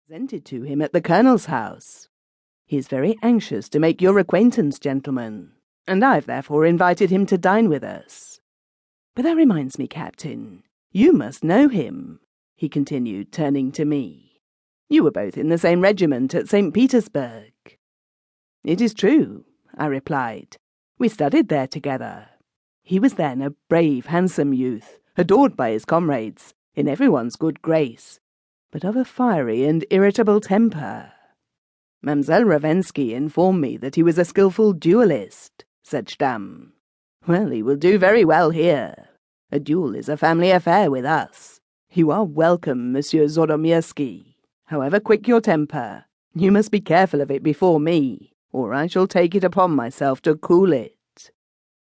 presented to him at the Colonel's house. He is very anxious to make your acquaintance, gentlemen, and I've therefore invited him to dine with us. But that reminds me, Captain, you must know him, he continued, turning to me. You were both in the same regiment at St. Petersburg. It is true, I replied. We studied there together. He was then a brave, handsome youth, adored by his comrades, in everyone's good grace, but of a fiery and irritable temper. Mademoiselle Ravensky informed me that he was a skilful duellist, said Stamm. Well, he will do very well here. A duel is a family affair with us. You are welcome, Monsieur Zodomirsky. However quick your temper, you must be careful of it before me, or I shall take it upon myself to cool it.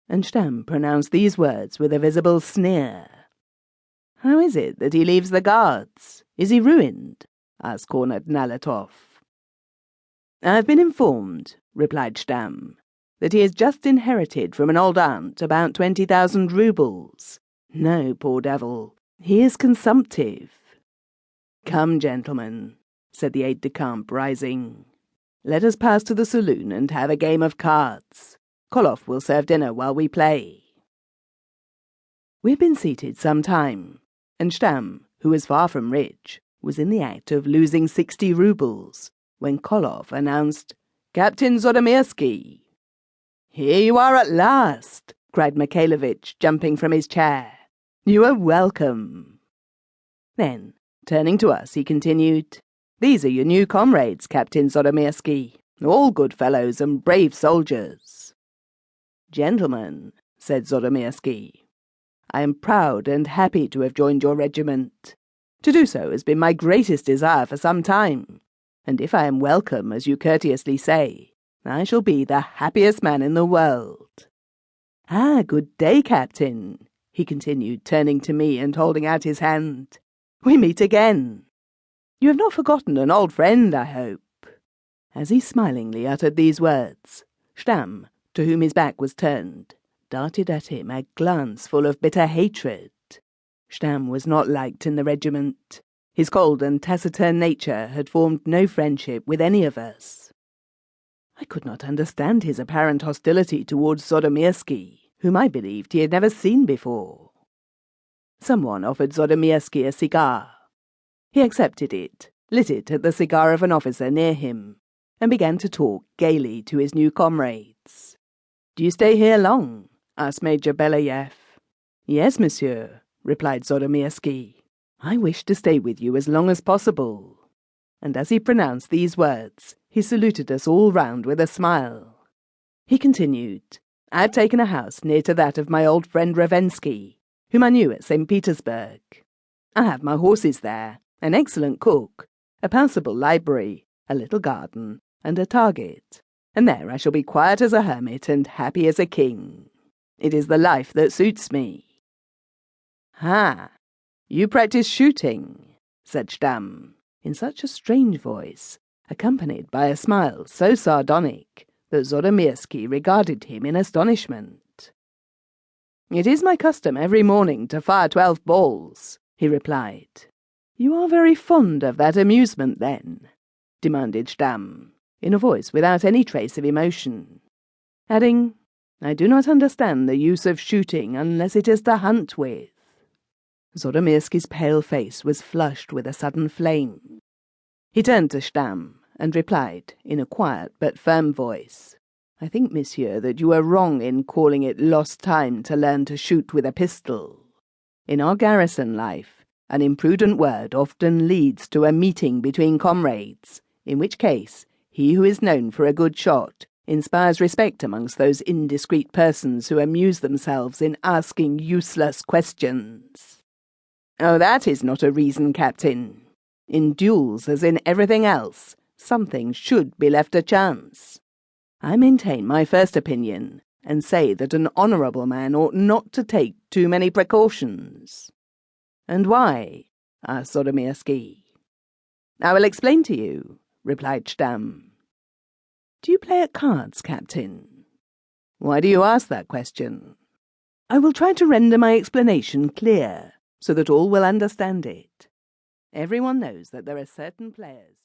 And Stamm pronounced these words with a visible sneer. How is it that he leaves the Guards? Is he ruined? Asked Cornet Nalatoff. I have been informed, replied Stamm, that he has just inherited from an old aunt about 20,000 roubles. No, poor devil, he is consumptive. Come, gentlemen, said the aide-de-camp, rising. Let us pass to the saloon and have a game of cards. Koloff will serve dinner while we play. We had been seated some time, and Stamm, who was far from rich, was in the act of losing 60 roubles, when Koloff announced, Captain Zodomirsky. Here you are at last, cried Mikhailovich, jumping from his chair. You are welcome. Then, turning to us, he continued, These are your new comrades, Captain Zodomirsky, all good fellows and brave soldiers. Gentlemen, said Zodomirsky, I am proud and happy to have joined your regiment. To do so has been my greatest desire for some time, and if I am welcome, as you courteously say, I shall be the happiest man in the world. Ah, good day, Captain, he continued, turning to me and holding out his hand. We meet again. You have not forgotten an old friend, I hope. As he smilingly uttered these words, Stamm, to whom his back was turned, darted at him a glance full of bitter hatred. Stamm was not liked in the regiment. His cold and taciturn nature had formed no friendship with any of us. I could not understand his apparent hostility towards Zodomirsky, whom I believed he had never seen before. Someone offered Zodomirsky a cigar. He accepted it, lit it at the cigar of an officer near him, and began to talk gaily to his new comrades. Do you stay here long? Asked Major Belayev. Yes, monsieur, replied Zodomirsky. I wish to stay with you as long as possible. And as he pronounced these words, he saluted us all round with a smile. He continued, I have taken a house near to that of my old friend Ravensky, whom I knew at St. Petersburg. I have my horses there, an excellent cook, a passable library, a little garden, and a target, and there I shall be quiet as a hermit and happy as a king. It is the life that suits me. Ha! You practice shooting, said Stamm, in such a strange voice, accompanied by a smile so sardonic that Zodomirsky regarded him in astonishment. It is my custom every morning to fire 12 balls, he replied. You are very fond of that amusement, then? Demanded Stamm, in a voice without any trace of emotion, adding, I do not understand the use of shooting unless it is to hunt with. Zodomirsky's pale face was flushed with a sudden flame. He turned to Stamm and replied, in a quiet but firm voice, I think, monsieur, that you are wrong in calling it lost time to learn to shoot with a pistol. In our garrison life, an imprudent word often leads to a meeting between comrades, in which case he who is known for a good shot inspires respect amongst those indiscreet persons who amuse themselves in asking useless questions. Oh, that is not a reason, Captain. In duels, as in everything else, something should be left to chance. I maintain my first opinion, and say that an honourable man ought not to take too many precautions. And why? Asked Zodomirsky. I will explain to you, replied Stamm. Do you play at cards, Captain? Why do you ask that question? I will try to render my explanation clear, so that all will understand it. Everyone knows that there are certain players